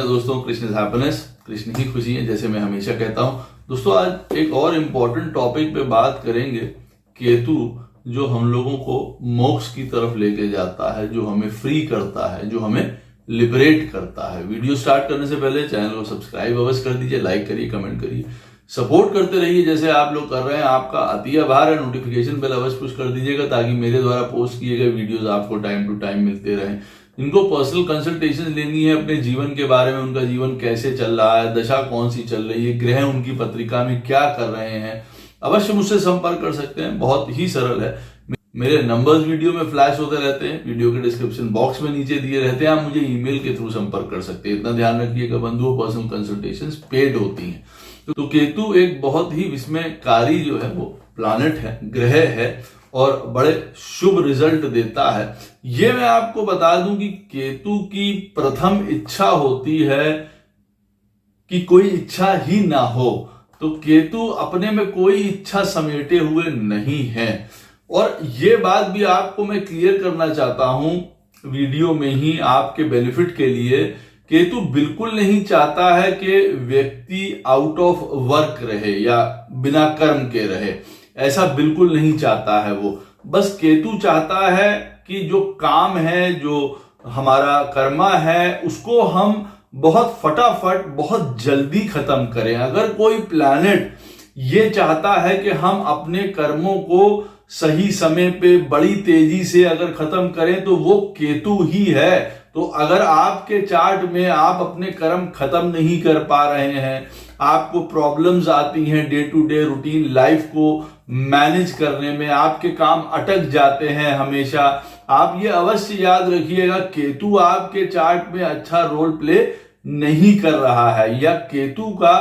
है दोस्तों, Krishna is happiness, Krishna ही खुशी है, जैसे मैं हमेशा कहता हूं। दोस्तों आज एक और इम्पोर्टेंट टॉपिक पे बात करेंगे। केतु जो हम लोगों को मोक्ष की तरफ लेके जाता है, जो हमें फ्री करता है, जो हमें लिबरेट करता है। वीडियो स्टार्ट करने से पहले चैनल को सब्सक्राइब अवश्य कर दीजिए, लाइक करिए, कमेंट करिए, सपोर्ट करते रहिए जैसे आप लोग कर रहे हैं। आपका अति आभार है। नोटिफिकेशन बेल अवश्य पुश कर दीजिएगा ताकि मेरे द्वारा पोस्ट किए गए वीडियोस आपको टाइम टू टाइम मिलते रहें। इनको पर्सनल कंसल्टेशन लेनी है अपने जीवन के बारे में, उनका जीवन कैसे चल रहा है, दशा कौन सी चल रही है, ग्रह उनकी पत्रिका में क्या कर रहे हैं, अवश्य मुझसे संपर्क कर सकते हैं। बहुत ही सरल है। मेरे नंबर्स वीडियो में फ्लैश होते रहते हैं, वीडियो के डिस्क्रिप्शन बॉक्स में नीचे दिए रहते हैं। आप मुझे ईमेल के थ्रू संपर्क कर सकते हैं। इतना ध्यान रखिएगा बंधुओं, पर्सनल कंसल्टेशंस पेड होती हैं। तो केतु एक बहुत ही विस्मयकारी जो है वो प्लैनेट है, ग्रह है और बड़े शुभ रिजल्ट देता है। ये मैं आपको बता दूं कि केतु की प्रथम इच्छा होती है कि कोई इच्छा ही ना हो। तो केतु अपने में कोई इच्छा समेटे हुए नहीं है। और ये बात भी आपको मैं क्लियर करना चाहता हूं वीडियो में ही आपके बेनिफिट के लिए। केतु बिल्कुल नहीं चाहता है कि व्यक्ति आउट ऑफ वर्क रहे या बिना कर्म के रहे, ऐसा बिल्कुल नहीं चाहता है वो। बस केतु चाहता है कि जो काम है, जो हमारा कर्मा है, उसको हम बहुत फटाफट बहुत जल्दी खत्म करें। अगर कोई प्लैनेट ये चाहता है कि हम अपने कर्मों को सही समय पे बड़ी तेजी से अगर खत्म करें तो वो केतु ही है। तो अगर आपके चार्ट में आप अपने कर्म खत्म नहीं कर पा रहे हैं, आपको प्रॉब्लम्स आती हैं day to day routine life को मैनेज करने में, आपके काम अटक जाते हैं हमेशा, आप ये अवश्य याद रखिएगा केतु आपके चार्ट में अच्छा रोल प्ले नहीं कर रहा है, या केतु का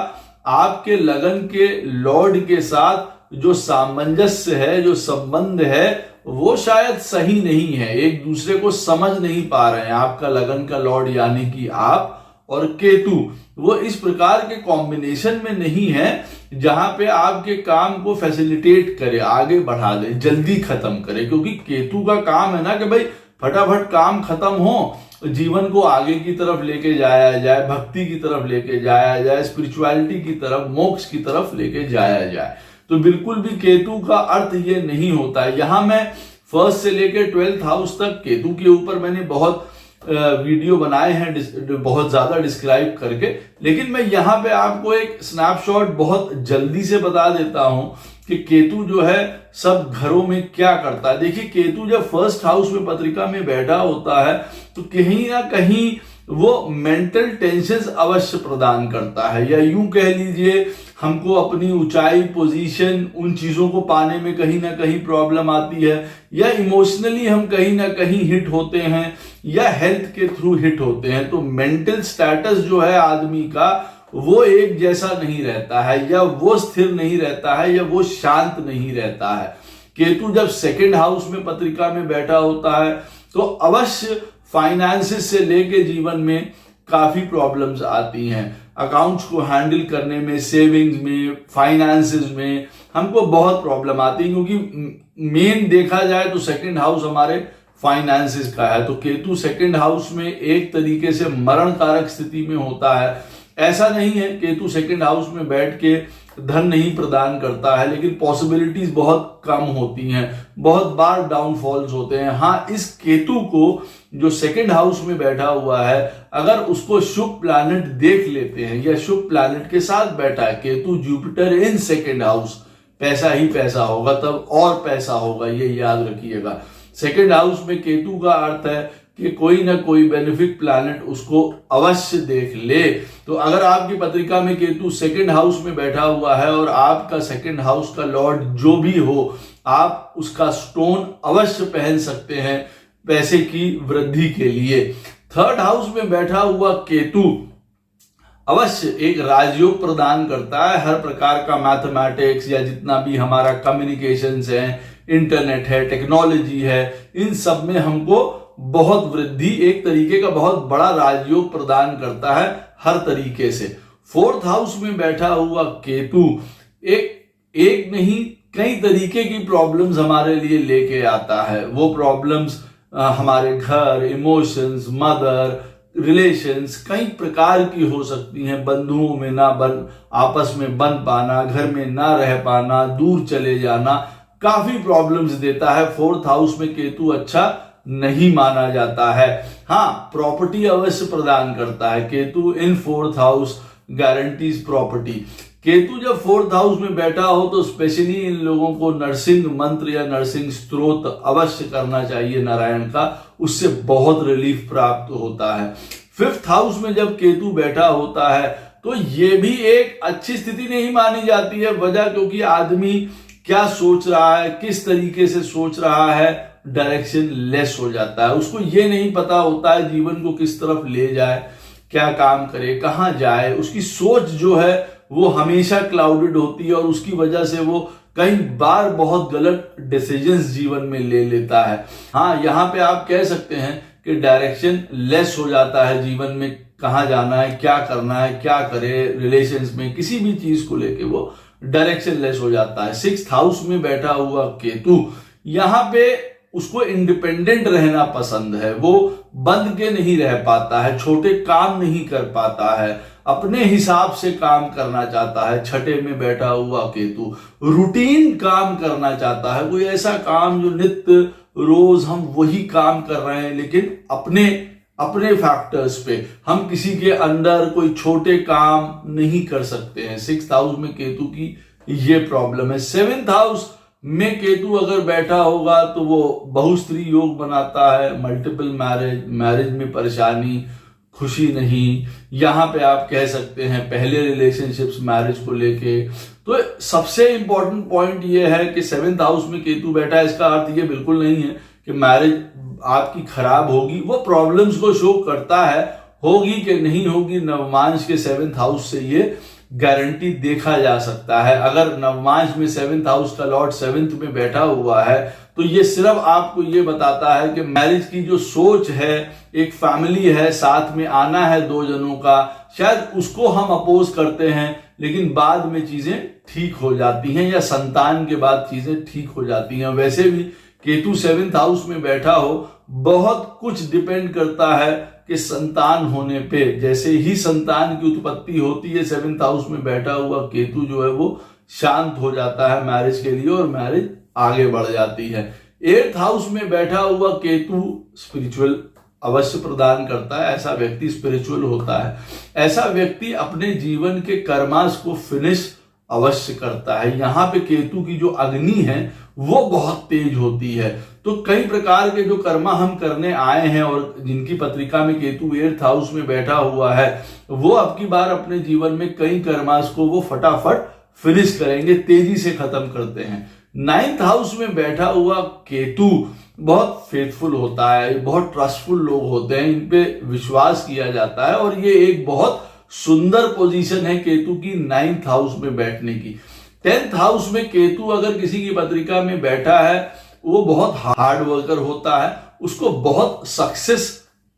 आपके लगन के लॉर्ड के साथ जो सामंजस्य है, जो संबंध है, वो शायद सही नहीं है। एक दूसरे को समझ नहीं पा रहे हैं। आपका लगन का लॉर्ड यानी कि आप और केतु, वो इस प्रकार के कॉम्बिनेशन में नहीं है जहां पे आपके काम को फैसिलिटेट करे, आगे बढ़ा दे, जल्दी खत्म करे। क्योंकि केतु का काम है ना कि भाई फटाफट काम खत्म हो, जीवन को आगे की तरफ लेके जाया जाए, भक्ति की तरफ लेके जाया जाए, स्पिरिचुअलिटी की तरफ, मोक्ष की तरफ लेके जाया जाए। तो बिल्कुल भी केतु का अर्थ ये नहीं होता है। यहां मैं फर्स्ट से लेकर 12th हाउस तक केतु के ऊपर मैंने बहुत वीडियो बनाए हैं, बहुत ज्यादा डिस्क्राइब करके, लेकिन मैं यहां पे आपको एक स्नैपशॉट बहुत जल्दी से बता देता हूं कि केतु जो है सब घरों में क्या करता है। देखिए, केतु जब फर्स्ट हाउस में पत्रिका में बैठा होता है तो कहीं ना कहीं वो मेंटल टेंशन अवश्य प्रदान करता है, या यूं कह लीजिए हमको अपनी ऊंचाई, पोजीशन, उन चीजों को पाने में कहीं ना कहीं प्रॉब्लम आती है, या इमोशनली हम कहीं ना कहीं हिट होते हैं, या हेल्थ के थ्रू हिट होते हैं। तो मेंटल स्टेटस जो है आदमी का वो एक जैसा नहीं रहता है, या वो स्थिर नहीं रहता है, या वो शांत नहीं रहता है। केतु जब सेकंड हाउस में पत्रिका में बैठा होता है तो अवश्य फाइनेंसेस से लेके जीवन में काफी प्रॉब्लम्स आती हैं। अकाउंट्स को हैंडल करने में, सेविंग्स में, फाइनेंसेस में हमको बहुत प्रॉब्लम आती है, क्योंकि मेन देखा जाए तो सेकंड हाउस हमारे फाइनेंसेस का है। तो केतु सेकंड हाउस में एक तरीके से मरण कारक स्थिति में होता है। ऐसा नहीं है केतु सेकंड हाउस में बैठ के धन नहीं प्रदान करता है, लेकिन पॉसिबिलिटीज बहुत कम होती हैं, बहुत बार डाउनफॉल्स होते हैं। हाँ, इस केतु को जो सेकंड हाउस में बैठा हुआ है, अगर उसको शुभ प्लैनेट देख लेते हैं या शुभ प्लैनेट के साथ बैठा है, Ketu Jupiter in second house, पैसा ही पैसा होगा, तब और पैसा होगा, ये याद रखिएगा। सेकंड हाउस में केतु का अर्थ है कि कोई ना कोई बेनिफिक प्लैनेट उसको अवश्य देख ले। तो अगर आपकी पत्रिका में केतु सेकंड हाउस में बैठा हुआ है और आपका सेकंड हाउस का लॉर्ड जो भी हो, आप उसका स्टोन अवश्य पहन सकते हैं पैसे की वृद्धि के लिए। थर्ड हाउस में बैठा हुआ केतु अवश्य एक राजयोग प्रदान करता है। हर प्रकार का मैथमेटिक्स या जितना भी हमारा कम्युनिकेशंस है, इंटरनेट है, टेक्नोलॉजी है, इन सब में हमको बहुत वृद्धि, एक तरीके का बहुत बड़ा राजयोग प्रदान करता है हर तरीके से। फोर्थ हाउस में बैठा हुआ केतु एक नहीं कई तरीके की प्रॉब्लम्स हमारे लिए लेके आता है। वो प्रॉब्लम्स हमारे घर, इमोशंस, मदर, रिलेशंस कई प्रकार की हो सकती हैं। बंधुओं में ना आपस में बन पाना, घर में ना रह पाना, दूर चले जाना, काफी प्रॉब्लम्स देता है। 4th हाउस में केतु अच्छा नहीं माना जाता है। हाँ, प्रॉपर्टी अवश्य प्रदान करता है। केतु इन 4th house guarantees property. Ketu जब 4th हाउस में बैठा हो तो स्पेशली इन लोगों को नरसिंह मंत्र या नरसिंह स्तोत्र अवश्य करना चाहिए नारायण का, उससे बहुत रिलीफ प्राप्त होता है। 5th हाउस में जब केतु बैठा होता है तो ये भी एक अच्छी स्थिति नहीं मानी जाती है। वजह क्योंकि आदमी क्या सोच रहा है, किस तरीके से सोच रहा है, डायरेक्शन लेस हो जाता है। उसको ये नहीं पता होता है जीवन को किस तरफ ले जाए, क्या काम करे, कहां जाए। उसकी सोच जो है वो हमेशा क्लाउडेड होती है और उसकी वजह से वो कई बार बहुत गलत डिसीजंस जीवन में ले लेता है। हाँ, यहाँ पे आप कह सकते हैं कि डायरेक्शन लेस हो जाता है जीवन में, कहाँ जाना है, क्या करना है, क्या करे, रिलेशंस में किसी भी चीज को लेके वो डायरेक्शन लेस हो जाता है। 6th हाउस में बैठा हुआ केतु, यहाँ पे उसको इंडिपेंडेंट रहना पसंद है। वो बंध के नहीं रह पाता है, छोटे काम नहीं कर पाता है, अपने हिसाब से काम करना चाहता है। 6ठे में बैठा हुआ केतु रूटीन काम करना चाहता है, कोई ऐसा काम जो नित्य रोज हम वही काम कर रहे हैं, लेकिन अपने फैक्टर्स पे। हम किसी के अंडर कोई छोटे काम नहीं कर सकते हैं। 6th हाउस में केतु की ये प्रॉब्लम है। 7th हाउस में केतु अगर बैठा होगा तो वो बहुस्त्री योग बनाता है, मल्टीपल मैरिज में परेशानी, खुशी नहीं। यहां पे आप कह सकते हैं पहले रिलेशनशिप्स मैरिज को लेके। तो सबसे इंपॉर्टेंट पॉइंट ये है कि 7th हाउस में केतु बैठा है, इसका अर्थ ये बिल्कुल नहीं है कि मैरिज आपकी खराब होगी। वो प्रॉब्लम्स को शो करता है, होगी कि नहीं होगी, नवमांश के 7th हाउस से ये गारंटी देखा जा सकता है। अगर नवमांश में 7th हाउस का लॉर्ड 7th में बैठा हुआ है तो ये सिर्फ आपको ये बताता है कि मैरिज की जो सोच है, एक फैमिली है, साथ में आना है दो जनों का, शायद उसको हम अपोज करते हैं, लेकिन बाद में चीजें ठीक हो जाती हैं या संतान के बाद चीजें ठीक हो जाती हैं। वैसे भी केतु 7th हाउस में बैठा हो, बहुत कुछ डिपेंड करता है कि संतान होने पे। जैसे ही संतान की उत्पत्ति होती है, 7th हाउस में बैठा हुआ केतु जो है वो शांत हो जाता है मैरिज के लिए और मैरिज आगे बढ़ जाती है। 8th हाउस में बैठा हुआ केतु स्पिरिचुअल अवश्य प्रदान करता है। ऐसा व्यक्ति स्पिरिचुअल होता है, ऐसा व्यक्ति अपने जीवन के कर्मास को फिनिश अवश्य करता है। यहाँ पे केतु की जो अग्नि है वो बहुत तेज होती है। तो कई प्रकार के जो कर्मा हम करने आए हैं और जिनकी पत्रिका में केतु 8th हाउस में बैठा हुआ है, वो अब की बार अपने जीवन में कई कर्मास को वो फटाफट फिनिश करेंगे, तेजी से खत्म करते हैं। 9th हाउस में बैठा हुआ केतु बहुत फेथफुल होता है, बहुत ट्रस्टफुल लोग होते हैं, इन पे विश्वास किया जाता है और ये एक बहुत सुंदर पोजीशन है केतु की 9th हाउस में बैठने की। 10th हाउस में केतु अगर किसी की पत्रिका में बैठा है, वो बहुत हार्ड वर्कर होता है, उसको बहुत सक्सेस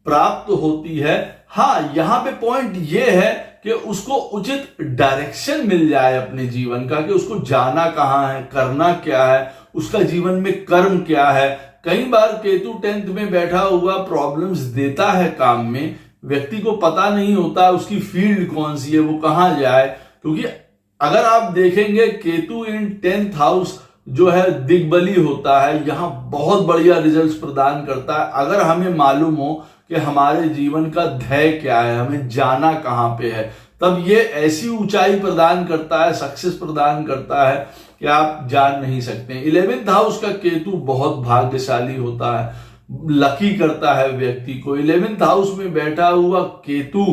प्राप्त होती है। हाँ, यहाँ पे पॉइंट ये है कि उसको उचित डायरेक्शन मिल जाए अपने जीवन का, कि उसको जाना कहाँ है, करना क्या है, उसका जीवन में कर्म क्या है। कई बार केतु 10th में बैठा हुआ प्रॉब्लम्स देता है काम में, व्यक्ति को पता नहीं होता उसकी फील्ड कौन सी है, वो कहाँ जाए। क्योंकि अगर आप देखेंगे केतु इन 10th हाउस जो है दिग्बली होता है, यहाँ बहुत बढ़िया रिजल्ट्स प्रदान करता है। अगर हमें मालूम हो कि हमारे जीवन का ध्येय क्या है, हमें जाना कहाँ पे है, तब ये ऐसी ऊंचाई प्रदान करता है, सक्सेस प्रदान करता है कि आप जान नहीं सकते। 11th हाउस का केतु बहुत भाग्यशाली होता है, लकी करता है व्यक्ति को। 11th हाउस में बैठा हुआ केतु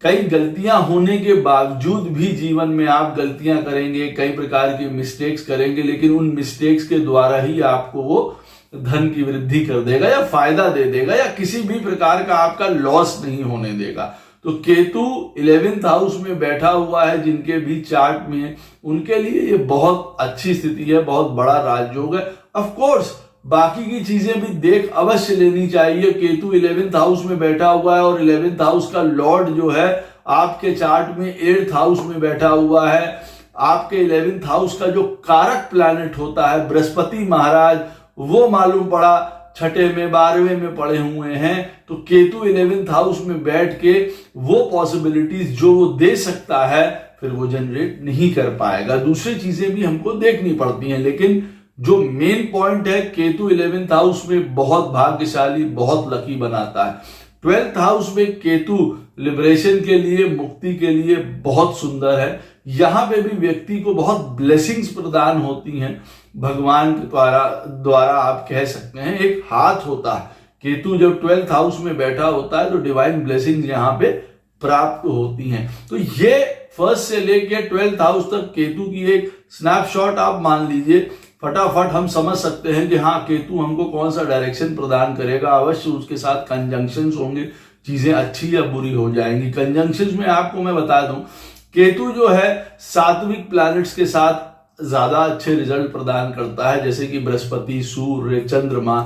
कई गलतियां होने के बावजूद भी जीवन में आप गलतियां करेंगे, कई प्रकार की मिस्टेक्स करेंगे, लेकिन उन मिस्टेक्स के द्वारा ही आपको वो धन की वृद्धि कर देगा या फायदा दे देगा या किसी भी प्रकार का आपका लॉस नहीं होने देगा। तो केतु 11th हाउस में बैठा हुआ है जिनके भी चार्ट में, उनके लिए ये बहुत अच्छी स्थिति है, बहुत बड़ा राजयोग है। ऑफ कोर्स बाकी की चीजें भी देख अवश्य लेनी चाहिए। केतु 11th हाउस में बैठा हुआ है और 11th हाउस का लॉर्ड जो है आपके चार्ट में 8th हाउस में बैठा हुआ है। आपके 11th हाउस का जो कारक प्लैनेट होता है बृहस्पति महाराज, वो मालूम पड़ा छठे में 12वें में पड़े हुए हैं, तो केतु 11th हाउस में बैठ के वो पॉसिबिलिटीज जो वो दे सकता है फिर वो जनरेट नहीं कर पाएगा। दूसरी चीजें भी हमको देखनी पड़ती हैं, लेकिन जो मेन पॉइंट है केतु 11th हाउस में बहुत भाग्यशाली, बहुत लकी बनाता है। 12th हाउस में केतु लिबरेशन के लिए, मुक्ति के लिए बहुत सुंदर है। यहां पे भी व्यक्ति को बहुत ब्लेसिंग्स प्रदान होती हैं भगवान के द्वारा आप कह सकते हैं। एक हाथ होता है, केतु जब 12th हाउस में बैठा होता है तो डिवाइन ब्लेसिंग्स यहां पे प्राप्त होती हैं। तो ये फर्स्ट से लेके 12th हाउस तक केतु की एक स्नैपशॉट आप मान लीजिए, फटाफट हम समझ सकते हैं कि हाँ केतु हमको कौन सा डायरेक्शन प्रदान करेगा। अवश्य उसके साथ कंजंक्शंस होंगे, चीजें अच्छी या बुरी हो जाएंगी। कंजंक्शंस में आपको मैं बता दूं, केतु जो है सात्विक प्लैनेट्स के साथ ज्यादा अच्छे रिजल्ट प्रदान करता है, जैसे कि बृहस्पति, सूर्य, चंद्रमा।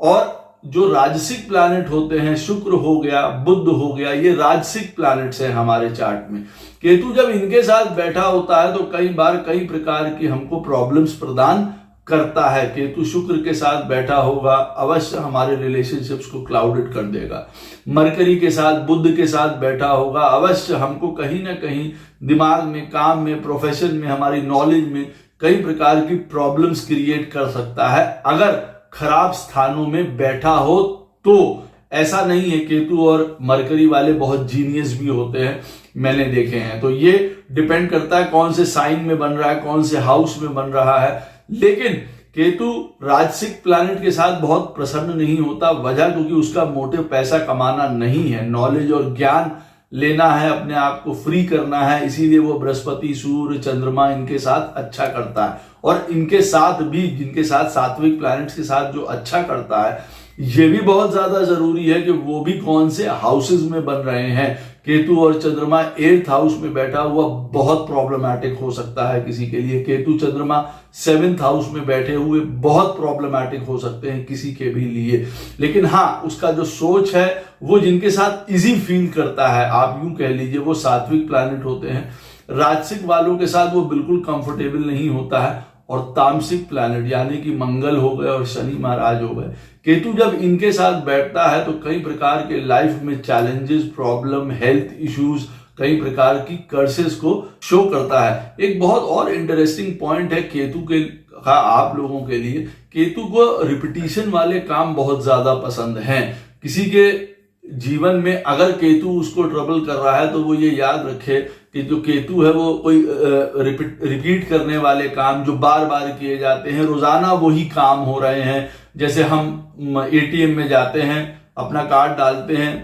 और जो राजसिक प्लैनेट होते हैं, शुक्र हो गया, बुध हो गया, ये राजसिक प्लैनेट्स हैं हमारे चार्ट में। केतु जब इनके साथ बैठा होता है तो कई बार कई प्रकार की हमको प्रॉब्लम्स प्रदान करता है। केतु शुक्र के साथ बैठा होगा, अवश्य हमारे रिलेशनशिप्स को क्लाउडेड कर देगा। मरकरी के साथ, बुध के साथ बैठा होगा, अवश्य हमको कहीं ना कहीं दिमाग में, काम में, प्रोफेशन में, हमारी नॉलेज में कई प्रकार की प्रॉब्लम्स क्रिएट कर सकता है अगर खराब स्थानों में बैठा हो तो। ऐसा नहीं है, केतु और मरकरी वाले बहुत जीनियस भी होते हैं, मैंने देखे हैं। तो ये डिपेंड करता है कौन से साइन में बन रहा है, कौन से हाउस में बन रहा है। लेकिन केतु राजसिक प्लैनेट के साथ बहुत प्रसन्न नहीं होता, वजह क्योंकि उसका मोटिव पैसा कमाना नहीं है, नॉलेज और ज्ञान लेना है, अपने आप को फ्री करना है। इसीलिए वो बृहस्पति, सूर्य, चंद्रमा इनके साथ अच्छा करता है। और इनके साथ भी, जिनके साथ सात्विक प्लैनेट्स के साथ जो अच्छा करता है, ये भी बहुत ज्यादा जरूरी है कि वो भी कौन से हाउसेस में बन रहे हैं। केतु और चंद्रमा 8th हाउस में बैठा हुआ बहुत प्रॉब्लमैटिक हो सकता है किसी के लिए। केतु चंद्रमा 7th हाउस में बैठे हुए बहुत प्रॉब्लमैटिक हो सकते हैं किसी के भी लिए। लेकिन हाँ, उसका जो सोच है वो जिनके साथ इजी फील करता है, आप यूं कह लीजिए, वो सात्विक प्लैनेट होते हैं। राजसिक वालों के साथ वो बिल्कुल कंफर्टेबल नहीं होता है। और तामसिक प्लैनेट यानी कि मंगल हो गए और शनि महाराज हो गए, केतु जब इनके साथ बैठता है तो कई प्रकार के लाइफ में चैलेंजेस, प्रॉब्लम, हेल्थ इश्यूज, कई प्रकार की कर्सेस को शो करता है। एक बहुत और इंटरेस्टिंग पॉइंट है केतु के आप लोगों के लिए, केतु को रिपीटिशन वाले काम बहुत ज्यादा पसंद हैं। किसी के जीवन में अगर केतु उसको ट्रबल कर रहा है तो वो ये याद रखे कि जो केतु है वो कोई रिपीट करने वाले काम जो बार बार किए जाते हैं, रोजाना वही काम हो रहे हैं। जैसे हम एटीएम में जाते हैं, अपना कार्ड डालते हैं,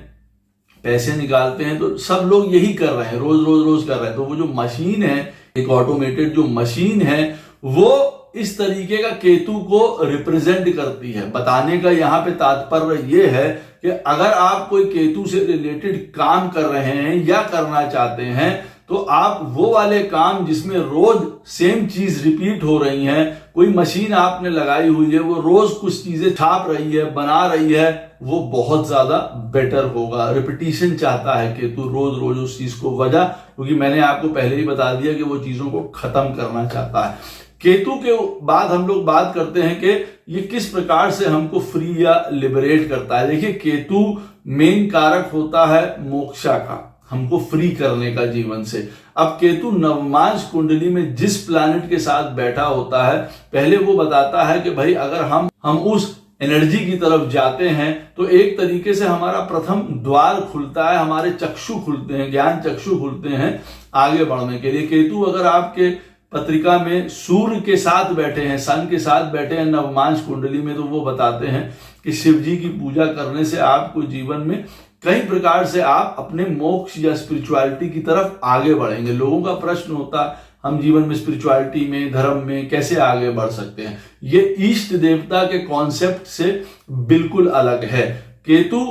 पैसे निकालते हैं, तो सब लोग यही कर रहे हैं, रोज रोज रोज कर रहे हैं। तो वो जो मशीन है, एक ऑटोमेटेड जो मशीन है, वो इस तरीके का केतु को रिप्रेजेंट करती है। बताने का यहाँ पे तात्पर्य ये है कि अगर आप कोई केतु से रिलेटेड काम कर रहे हैं या करना चाहते हैं तो आप वो वाले काम जिसमें रोज सेम चीज रिपीट हो रही है, कोई मशीन आपने लगाई हुई है, वो रोज कुछ चीजें छाप रही है, बना रही है, वो बहुत ज्यादा बेटर होगा। रिपीटिशन चाहता है केतु, रोज रोज उस चीज को, वजह क्योंकि मैंने आपको पहले ही बता दिया कि वो चीजों को खत्म करना चाहता है। केतु के बाद हम लोग बात करते हैं कि ये किस प्रकार से हमको फ्री या लिबरेट करता है। देखिए, केतु मेन कारक होता है मोक्षा का, हमको फ्री करने का जीवन से। अब केतु नवमांश कुंडली में जिस प्लैनेट के साथ बैठा होता है, पहले वो बताता है कि भाई अगर हम उस एनर्जी की तरफ जाते हैं तो एक तरीके से हमारा प्रथम द्वार खुलता है, हमारे चक्षु खुलते हैं, ज्ञान चक्षु खुलते हैं आगे बढ़ने के लिए। केतु अगर आपके पत्रिका में सूर्य के साथ बैठे हैं, सन के साथ बैठे हैं नवमांश कुंडली में, तो वो बताते हैं कि शिव जी की पूजा करने से आपको जीवन में कई प्रकार से आप अपने मोक्ष या स्पिरिचुअलिटी की तरफ आगे बढ़ेंगे। लोगों का प्रश्न होता है हम जीवन में स्पिरिचुअलिटी में, धर्म में कैसे आगे बढ़ सकते हैं। ये इष्ट देवता के कॉन्सेप्ट से बिल्कुल अलग है। केतु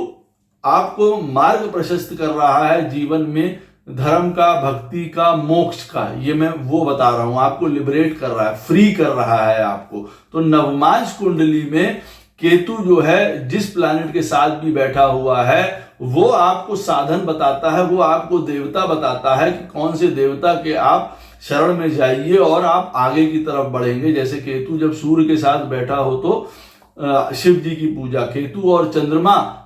आपको मार्ग प्रशस्त कर रहा है जीवन में, धर्म का, भक्ति का, मोक्ष का, ये मैं वो बता रहा हूं, आपको लिबरेट कर रहा है, फ्री कर रहा है आपको। तो नवमांश कुंडली में केतु जो है जिस प्लैनेट के साथ भी बैठा हुआ है वो आपको साधन बताता है, वो आपको देवता बताता है कि कौन से देवता के आप शरण में जाइए और आप आगे की तरफ बढ़ेंगे। जैसे केतु जब सूर्य के साथ बैठा हो तो शिव जी की पूजा, केतु और चंद्रमा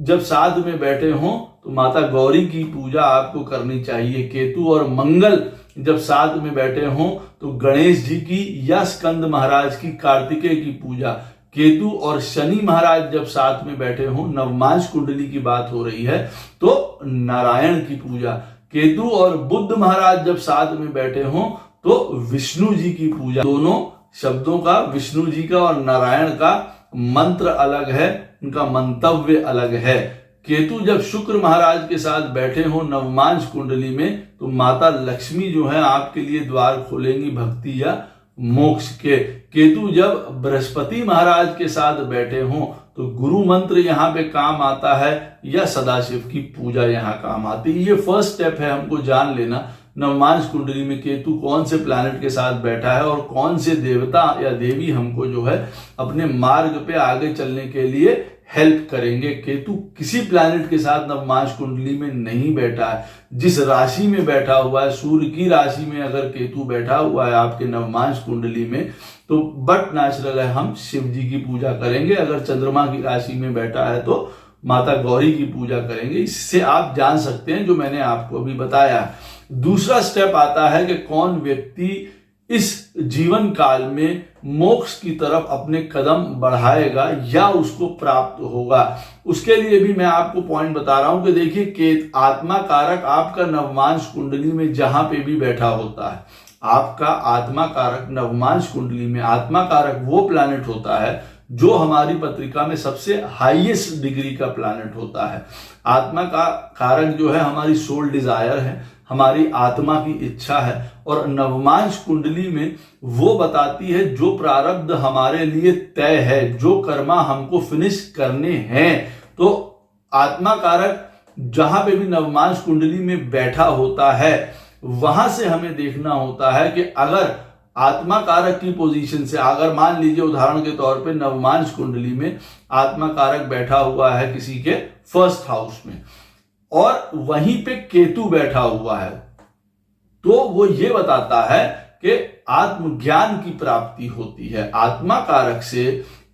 जब साथ में बैठे हों तो माता गौरी की पूजा आपको करनी चाहिए। केतु और मंगल जब साथ में बैठे हों तो गणेश जी की या स्कंद महाराज की, कार्तिकेय की पूजा। केतु और शनि महाराज जब साथ में बैठे हों, नवमांश कुंडली की बात हो रही है, तो नारायण की पूजा। केतु और बुध महाराज जब साथ में बैठे हों तो विष्णु जी की पूजा। दोनों शब्दों का, विष्णु जी का और नारायण का मंत्र अलग है, उनका मंतव्य अलग है। केतु जब शुक्र महाराज के साथ बैठे हो नवमांश कुंडली में तो माता लक्ष्मी जो है आपके लिए द्वार खोलेंगी भक्ति या मोक्ष के। केतु जब बृहस्पति महाराज के साथ बैठे हों तो गुरु मंत्र यहाँ पे काम आता है या सदाशिव की पूजा यहाँ काम आती है। ये फर्स्ट स्टेप है हमको जान लेना, नवमांश कुंडली में केतु कौन से प्लैनेट के साथ बैठा है और कौन से देवता या देवी हमको जो है अपने मार्ग पे आगे चलने के लिए हेल्प करेंगे। केतु किसी प्लैनेट के साथ नवमांश कुंडली में नहीं बैठा है। जिस राशि में बैठा हुआ है, सूर्य की राशि में अगर केतु बैठा हुआ है आपके नवमांश कुंडली में, तो बट नेचुरल है हम शिव जी की पूजा करेंगे। अगर चंद्रमा की राशि में बैठा है तो माता गौरी की पूजा करेंगे। इससे आप जान सकते हैं जो मैंने आपको अभी बताया। दूसरा स्टेप आता है कि कौन व्यक्ति इस जीवन काल में मोक्ष की तरफ अपने कदम बढ़ाएगा या उसको प्राप्त होगा। उसके लिए भी मैं आपको पॉइंट बता रहा हूं कि देखिए कि आत्मा कारक आपका नवमांश कुंडली में जहां पे भी बैठा होता है, आपका आत्मा कारक नवमांश कुंडली में, आत्मा कारक वो प्लैनेट होता है जो हमारी पत्रिका में सबसे हाईएस्ट डिग्री का प्लैनेट होता है। आत्मा का कारक जो है हमारी सोल डिजायर है, हमारी आत्मा की इच्छा है, और नवमांश कुंडली में वो बताती है जो प्रारब्ध हमारे लिए तय है, जो कर्मा हमको फिनिश करने हैं। तो आत्मा कारक जहां पे भी नवमांश कुंडली में बैठा होता है वहां से हमें देखना होता है कि अगर आत्मा कारक की पोजीशन से, अगर मान लीजिए उदाहरण के तौर पे नवमांश कुंडली में आत्मा कारक बैठा हुआ है किसी के फर्स्ट हाउस में और वहीं पे केतु बैठा हुआ है, तो वो ये बताता है कि आत्मज्ञान की प्राप्ति होती है। आत्मा कारक से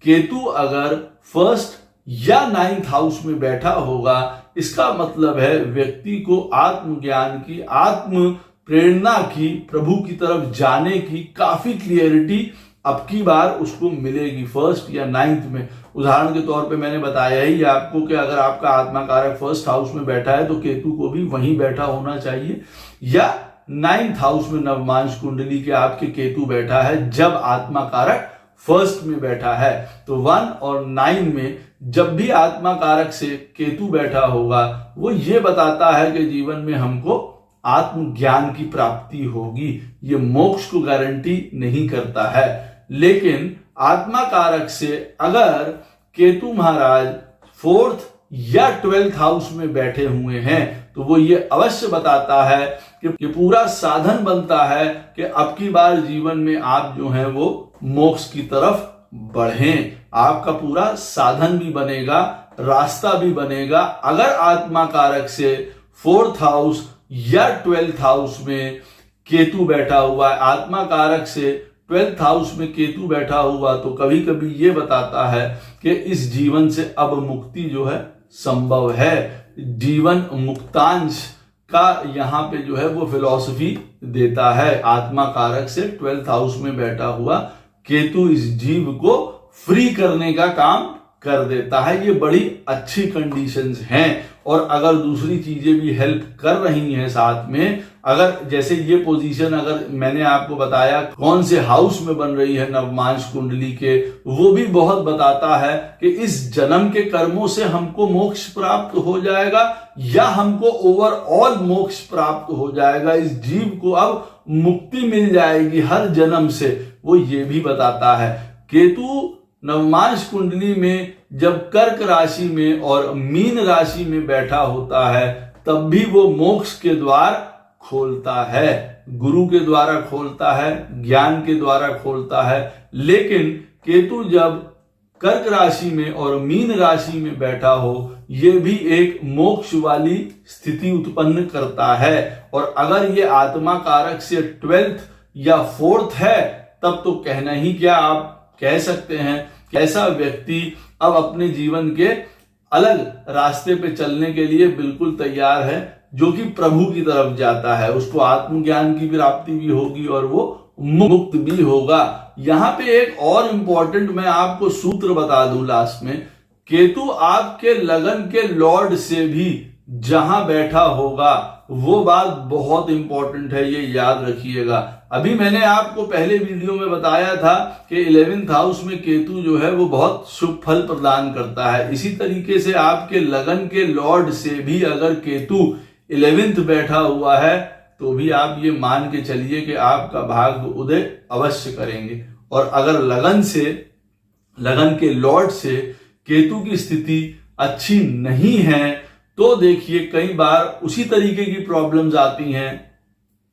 केतु अगर फर्स्ट या 9th हाउस में बैठा होगा, इसका मतलब है व्यक्ति को आत्मज्ञान की, आत्म प्रेरणा की, प्रभु की तरफ जाने की काफी क्लियरिटी अब की बार उसको मिलेगी फर्स्ट या 9th में। उदाहरण के तौर पे मैंने बताया ही आपको कि अगर आपका आत्मा कारक फर्स्ट हाउस में बैठा है तो केतु को भी वहीं बैठा होना चाहिए, या 9th हाउस में नवमांश कुंडली के आपके केतु बैठा है जब आत्मा कारक फर्स्ट में बैठा है। तो 1 और 9 में जब भी आत्मा कारक से केतु बैठा होगा वो ये बताता है कि जीवन में हमको आत्मज्ञान की प्राप्ति होगी। ये मोक्ष को गारंटी नहीं करता है, लेकिन आत्मा कारक से अगर केतु महाराज 4th या 12th हाउस में बैठे हुए हैं तो वो ये अवश्य बताता है कि पूरा साधन बनता है कि अब की बार जीवन में आप जो हैं वो मोक्ष की तरफ बढ़ें। आपका पूरा साधन भी बनेगा, रास्ता भी बनेगा। अगर आत्मा कारक से 4th हाउस या 12th हाउस में केतु बैठा हुआ है, आत्मा कारक से 12th हाउस में केतु बैठा हुआ, तो कभी कभी ये बताता है कि इस जीवन से अब मुक्ति जो है संभव है। जीवन मुक्तांश का यहाँ पे जो है वो फिलॉसफी देता है। आत्मा कारक से 12th हाउस में बैठा हुआ केतु इस जीव को फ्री करने का काम कर देता है। ये बड़ी अच्छी कंडीशंस हैं, और अगर दूसरी चीजें भी हेल्प कर रही हैं साथ में, अगर जैसे ये पोजीशन अगर मैंने आपको बताया कौन से हाउस में बन रही है नवमांश कुंडली के, वो भी बहुत बताता है कि इस जन्म के कर्मों से हमको मोक्ष प्राप्त हो जाएगा या हमको ओवरऑल मोक्ष प्राप्त हो जाएगा, इस जीव को अब मुक्ति मिल जाएगी हर जन्म से, वो ये भी बताता है। केतु नवमांश कुंडली में जब कर्क राशि में और मीन राशि में बैठा होता है तब भी वो मोक्ष के द्वार खोलता है, गुरु के द्वारा खोलता है, ज्ञान के द्वारा खोलता है। लेकिन केतु जब कर्क राशि में और मीन राशि में बैठा हो, ये भी एक मोक्ष वाली स्थिति उत्पन्न करता है। और अगर ये आत्मा कारक से 12th या 4th है तब तो कहना ही क्या, आप कह सकते हैं ऐसा व्यक्ति अब अपने जीवन के अलग रास्ते पे चलने के लिए बिल्कुल तैयार है, जो कि प्रभु की तरफ जाता है। उसको आत्मज्ञान की प्राप्ति भी होगी और वो मुक्त भी होगा। यहाँ पे एक और इंपॉर्टेंट मैं आपको सूत्र बता दूं लास्ट में, केतु आपके लगन के लॉर्ड से भी जहां बैठा होगा, वो बात बहुत इंपॉर्टेंट है, ये याद रखिएगा। अभी मैंने आपको पहले वीडियो में बताया था कि 11th हाउस में केतु जो है वो बहुत शुभ फल प्रदान करता है। इसी तरीके से आपके लगन के लॉर्ड से भी अगर केतु 11th बैठा हुआ है तो भी आप ये मान के चलिए कि आपका भाग्य उदय अवश्य करेंगे। और अगर लगन के लॉर्ड से केतु की स्थिति अच्छी नहीं है तो देखिए कई बार उसी तरीके की प्रॉब्लम्स आती हैं।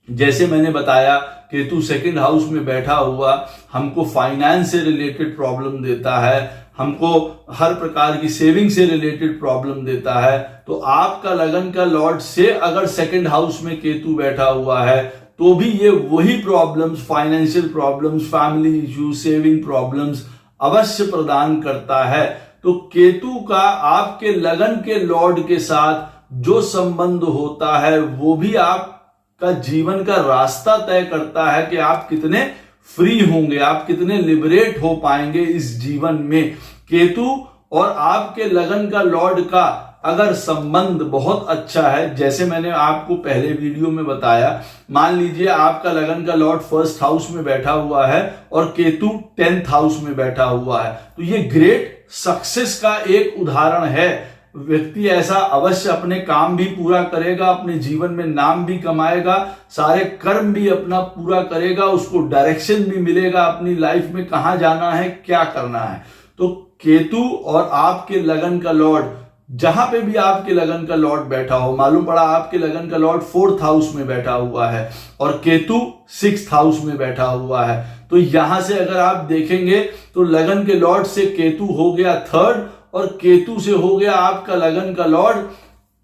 जैसे मैंने बताया, केतु 2nd हाउस में बैठा हुआ हमको फाइनेंस से रिलेटेड प्रॉब्लम देता है, हमको हर प्रकार की सेविंग से रिलेटेड प्रॉब्लम देता है। तो आपका लगन का लॉर्ड से अगर 2nd हाउस में केतु बैठा हुआ है तो भी ये वही problems, financial problems, family issues, saving problems अवश्य प्रदान करता है। तो केतु का आपके लगन के लॉर्ड के साथ जो संबंध होता है वो भी आपका जीवन का रास्ता तय करता है कि आप कितने फ्री होंगे, आप कितने लिबरेट हो पाएंगे इस जीवन में। केतु और आपके लगन का लॉर्ड का अगर संबंध बहुत अच्छा है, जैसे मैंने आपको पहले वीडियो में बताया, मान लीजिए आपका लगन का लॉर्ड 1st हाउस में बैठा हुआ है और केतु 10th हाउस में बैठा हुआ है, तो ये ग्रेट सक्सेस का एक उदाहरण है। व्यक्ति ऐसा अवश्य अपने काम भी पूरा करेगा, अपने जीवन में नाम भी कमाएगा, सारे कर्म भी अपना पूरा करेगा, उसको डायरेक्शन भी मिलेगा अपनी लाइफ में कहां जाना है, क्या करना है। तो केतु और आपके लगन का लॉर्ड, जहां पे भी आपके लगन का लॉर्ड बैठा हो, मालूम पड़ा आपके लगन का लॉर्ड 4th हाउस में बैठा हुआ है और केतु 6th हाउस में बैठा हुआ है, तो यहां से अगर आप देखेंगे तो लगन के लॉर्ड से केतु हो गया 3rd और केतु से हो गया आपका लगन का लॉर्ड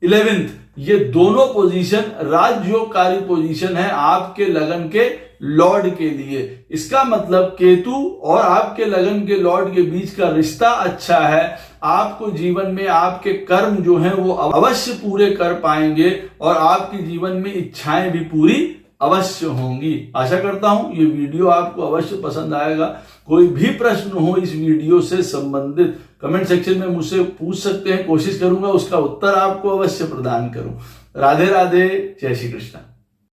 11th। ये दोनों पोजीशन राजयोगकारी पोजीशन है आपके लगन के लॉर्ड के लिए। इसका मतलब केतु और आपके लगन के लॉर्ड के बीच का रिश्ता अच्छा है। आपको जीवन में आपके कर्म जो हैं वो अवश्य पूरे कर पाएंगे और आपके जीवन में इच्छाएं भी पूरी अवश्य होंगी। आशा करता हूं ये वीडियो आपको अवश्य पसंद आएगा। कोई भी प्रश्न हो इस वीडियो से संबंधित कमेंट सेक्शन में मुझसे पूछ सकते हैं, कोशिश करूंगा उसका उत्तर आपको अवश्य प्रदान करूं। राधे राधे, जय श्री कृष्ण।